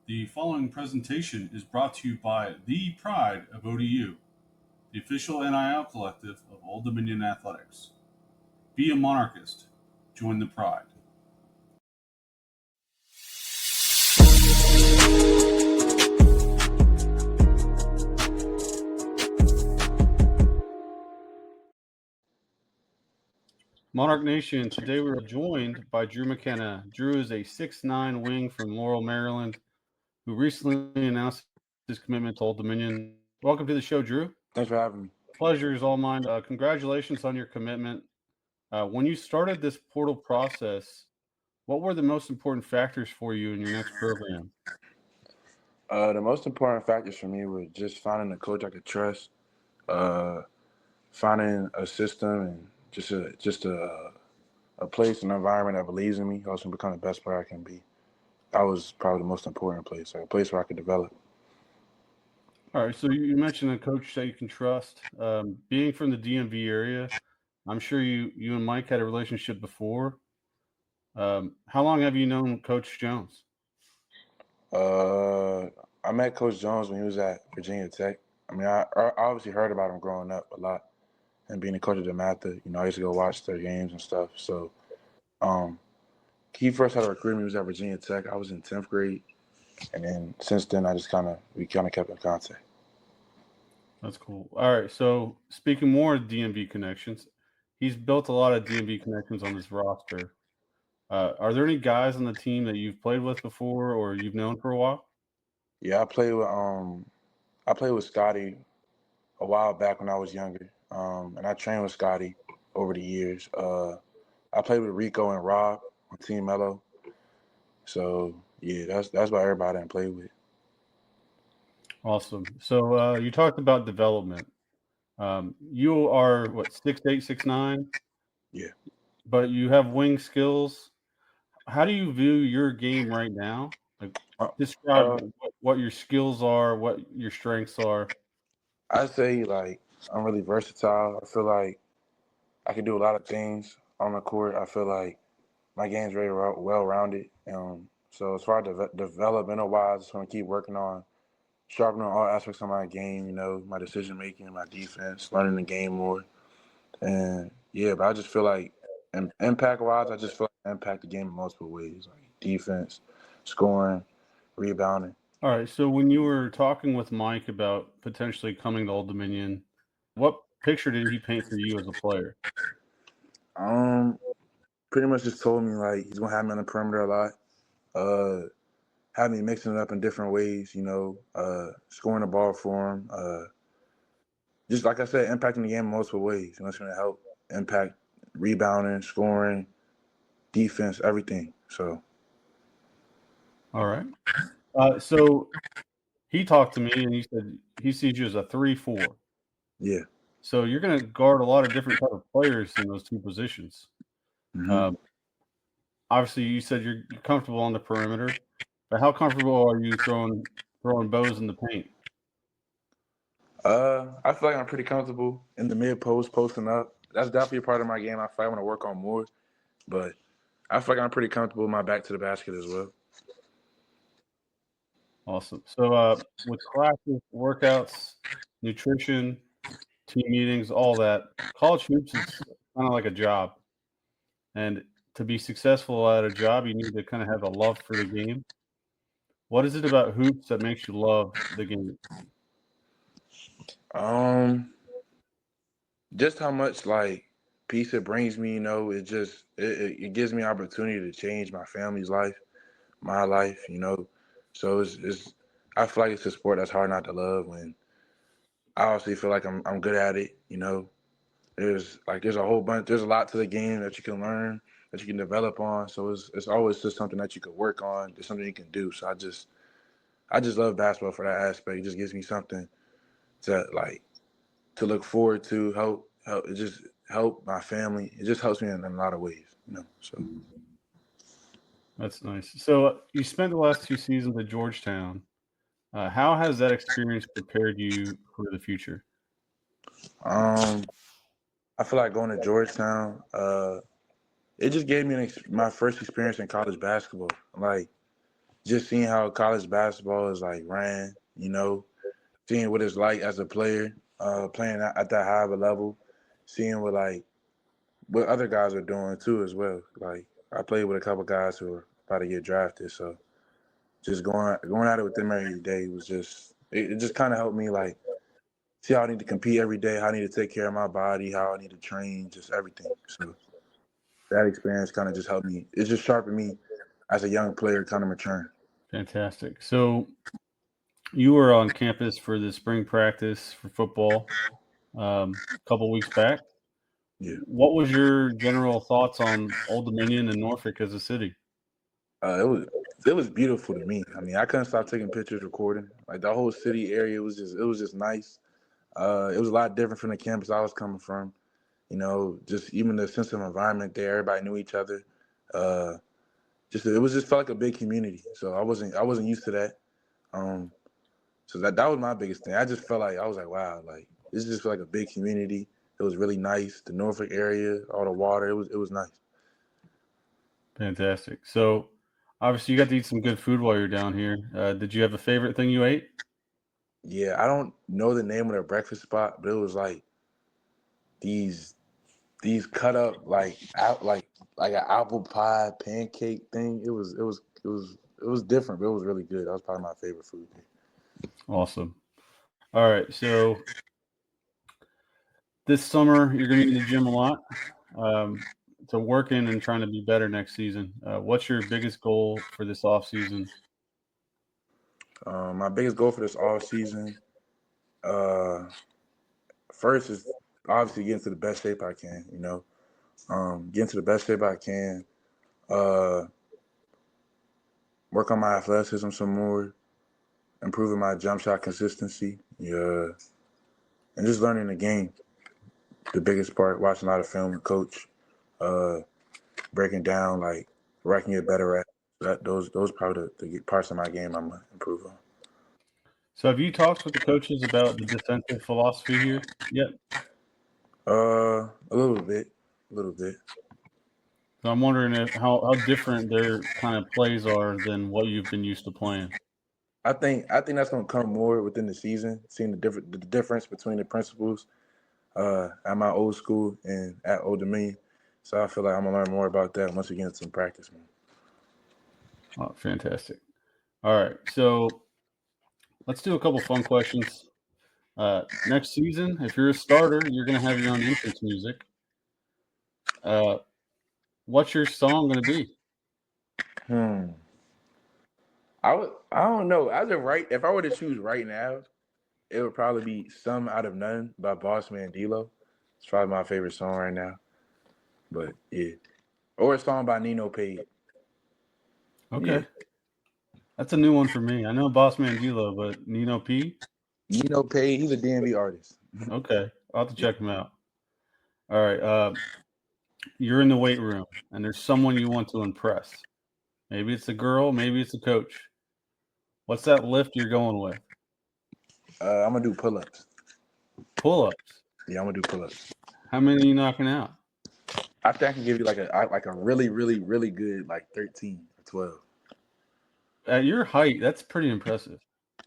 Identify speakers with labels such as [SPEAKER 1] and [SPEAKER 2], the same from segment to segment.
[SPEAKER 1] The following presentation is brought to you by the Pride of ODU, the official NIL collective of Old Dominion Athletics. Be a monarchist. Join the Pride. Monarch Nation, today we're joined by Drew McKenna. Drew is a 6'9" wing from Laurel, Maryland, who recently announced his commitment to Old Dominion. Welcome to the show, Drew.
[SPEAKER 2] Thanks for having me.
[SPEAKER 1] Pleasure is all mine. Congratulations on your commitment. When you started this portal process, what were the most important factors for you in your next program?
[SPEAKER 2] The most important factors for me were just finding a coach I could trust, finding a system, and just a place, an environment that believes in me, helps me become the best player I can be. That was probably the most important place, like a place where I could develop.
[SPEAKER 1] All right, so you mentioned a coach that you can trust. Being from the DMV area, I'm sure you and Mike had a relationship before. How long have you known Coach Jones?
[SPEAKER 2] I met Coach Jones when he was at Virginia Tech. I mean, I obviously heard about him growing up a lot, and being a coach of DeMatha, I used to go watch their games and stuff. So, he first had to recruit me. He was at Virginia Tech. I was in 10th grade, and then since then, we kind of kept in contact.
[SPEAKER 1] That's cool. All right, so speaking more of DMV connections, he's built a lot of DMV connections on this roster. Are there any guys on the team that you've played with before or you've known for a while?
[SPEAKER 2] Yeah, I played with Scotty a while back when I was younger, and I trained with Scotty over the years. I played with Rico and Rob on Team Mello. So yeah, that's about everybody I played with.
[SPEAKER 1] Awesome. So you talked about development. You are what, 6'8", 6'9",
[SPEAKER 2] Yeah.
[SPEAKER 1] but you have wing skills. How do you view your game right now? Like, describe what your skills are, what your strengths are.
[SPEAKER 2] I say like I'm really versatile. I feel like I can do a lot of things on the court. I feel like my game's very well-rounded. So as far as developmental wise, I just want to keep working on sharpening all aspects of my game. My decision making, my defense, learning the game more, and yeah. But I just feel like, impact wise, I just feel like I impact the game in multiple ways, like defense, scoring, rebounding.
[SPEAKER 1] All right. So when you were talking with Mike about potentially coming to Old Dominion, what picture did he paint for you as a player?
[SPEAKER 2] Pretty much just told me like he's gonna have me on the perimeter a lot. Have me mixing it up in different ways, scoring the ball for him. Just like I said, impacting the game in multiple ways. It's gonna help impact rebounding, scoring, defense, everything. So
[SPEAKER 1] All right. So he talked to me and he said he sees you as a 3-4.
[SPEAKER 2] yeah.
[SPEAKER 1] So you're going to guard a lot of different type of players in those two positions.
[SPEAKER 2] Mm-hmm.
[SPEAKER 1] Obviously, you said you're comfortable on the perimeter, but how comfortable are you throwing bows in the paint?
[SPEAKER 2] I feel like I'm pretty comfortable in the mid post, posting up. That's definitely a part of my game. I feel like I want to work on more, but I feel like I'm pretty comfortable with my back to the basket as well.
[SPEAKER 1] Awesome. So with classes, workouts, nutrition, team meetings, all that, college hoops is kind of like a job. And to be successful at a job, you need to kind of have a love for the game. What is it about hoops that makes you love the game?
[SPEAKER 2] Just how much like peace it brings me, it gives me opportunity to change my family's life, my life, So it's I feel like it's a sport that's hard not to love when I obviously feel like I'm good at it, There's a lot to the game that you can learn, that you can develop on. So it's always just something that you could work on, it's something you can do. So I just love basketball for that aspect. It just gives me something to look forward to, help it just help my family. It just helps me in a lot of ways, So
[SPEAKER 1] That's nice. So you spent the last 2 seasons at Georgetown. How has that experience prepared you for the future?
[SPEAKER 2] I feel like going to Georgetown, it just gave me my first experience in college basketball. Like just seeing how college basketball is like ran, seeing what it's like as a player, playing at that high of a level, seeing what other guys are doing too as well. Like I played with a couple guys who are about to get drafted, so just going at it with them every day was it just kind of helped me like see how I need to compete every day, how I need to take care of my body, how I need to train, just everything. So that experience kind of just helped me. It just sharpened me as a young player, kind of maturing.
[SPEAKER 1] Fantastic. So you were on campus for the spring practice for football a couple weeks back.
[SPEAKER 2] Yeah.
[SPEAKER 1] What was your general thoughts on Old Dominion and Norfolk as a city?
[SPEAKER 2] It was beautiful to me. I mean, I couldn't stop taking pictures, recording. Like the whole city area was just nice. It was a lot different from the campus I was coming from. Just even the sense of environment there. Everybody knew each other. Uh, it was just felt like a big community. So I wasn't used to that. Um, so that was my biggest thing. I just felt like I was like, wow, like this just felt like a big community. It was really nice. The Norfolk area, all the water, it was nice.
[SPEAKER 1] Fantastic. So obviously you got to eat some good food while you're down here. Did you have a favorite thing you ate?
[SPEAKER 2] Yeah, I don't know the name of their breakfast spot, but it was like these cut up like an apple pie pancake thing. It was different, but it was really good. That was probably my favorite food.
[SPEAKER 1] Awesome. All right. So this summer you're going to be in the gym a lot. So working and trying to be better next season. What's your biggest goal for this off season?
[SPEAKER 2] My biggest goal for this off season, first is obviously getting to the best shape I can. Getting to the best shape I can. Uh, Work on my athleticism some more, improving my jump shot consistency. Yeah, and just learning the game. The biggest part, watching a lot of film with coach, uh, breaking down like where I can get better at. Those probably the parts of my game I'm gonna improve on.
[SPEAKER 1] So have you talked with the coaches about the defensive philosophy here yet?
[SPEAKER 2] A little bit, a little bit.
[SPEAKER 1] So I'm wondering how different their kind of plays are than what you've been used to playing.
[SPEAKER 2] I think that's gonna come more within the season, seeing the difference between the principles at my old school and at Old Dominion. So I feel like I'm gonna learn more about that once we get into some practice, man.
[SPEAKER 1] Oh, fantastic. All right. So let's do a couple fun questions. Next season, if you're a starter, you're going to have your own entrance music. Uh, what's your song going to be?
[SPEAKER 2] Hmm. I don't know. As of right, if I were to choose right now, it would probably be "Some Out of None" by Boss Man D-Lo. It's probably my favorite song right now. But yeah, or a song by Nino Payne. Yeah,
[SPEAKER 1] Okay. That's a new one for me. I know Boss Man Gilo, but Nino P?
[SPEAKER 2] Nino Payne. He's a DMV artist.
[SPEAKER 1] Okay. I'll have to
[SPEAKER 2] Yeah.
[SPEAKER 1] check him out. All right. You're in the weight room and there's someone you want to impress. Maybe it's a girl, maybe it's a coach. What's that lift you're going with?
[SPEAKER 2] I'm gonna do pull-ups.
[SPEAKER 1] Pull ups.
[SPEAKER 2] Yeah, I'm gonna do pull-ups.
[SPEAKER 1] How many are you knocking out?
[SPEAKER 2] I think I can give you like a really, really, really good like 13 or 12.
[SPEAKER 1] At your height, that's pretty impressive.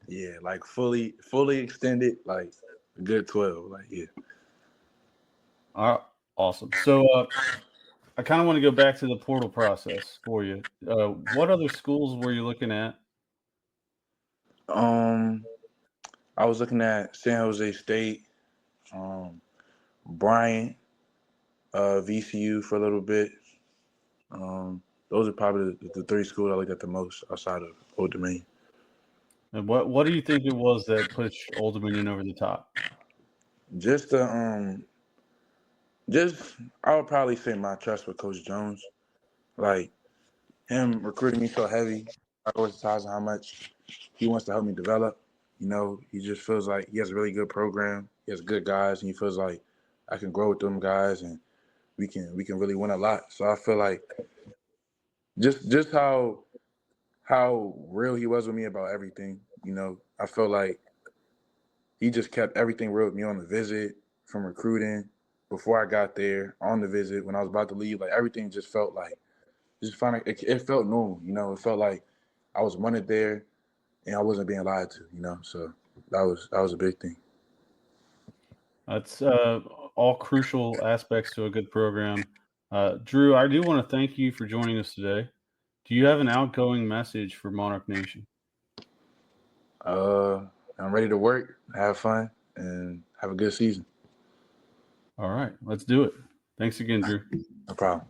[SPEAKER 2] Yeah, like fully extended, like a good 12. Like yeah.
[SPEAKER 1] All right, awesome. So I kind of want to go back to the portal process for you. What other schools were you looking at?
[SPEAKER 2] Um, I was looking at San Jose State, um, Bryant, VCU for a little bit. Those are probably the three schools I looked at the most outside of Old Dominion.
[SPEAKER 1] And what do you think it was that pushed Old Dominion over the top?
[SPEAKER 2] Just the just I would probably say my trust with Coach Jones, like him recruiting me so heavy, prioritizing how much he wants to help me develop. He just feels like he has a really good program. He has good guys, and he feels like I can grow with them guys, and we can really win a lot. So I feel like just how real he was with me about everything. I felt like he just kept everything real with me on the visit, from recruiting, before I got there, on the visit, when I was about to leave. Like everything just felt like just felt normal. It felt like I was wanted there, and I wasn't being lied to. So that was a big thing.
[SPEAKER 1] That's all crucial aspects to a good program. Drew, I do want to thank you for joining us today. Do you have an outgoing message for Monarch Nation?
[SPEAKER 2] I'm ready to work, have fun, and have a good season.
[SPEAKER 1] All right, let's do it. Thanks again, Drew.
[SPEAKER 2] No problem.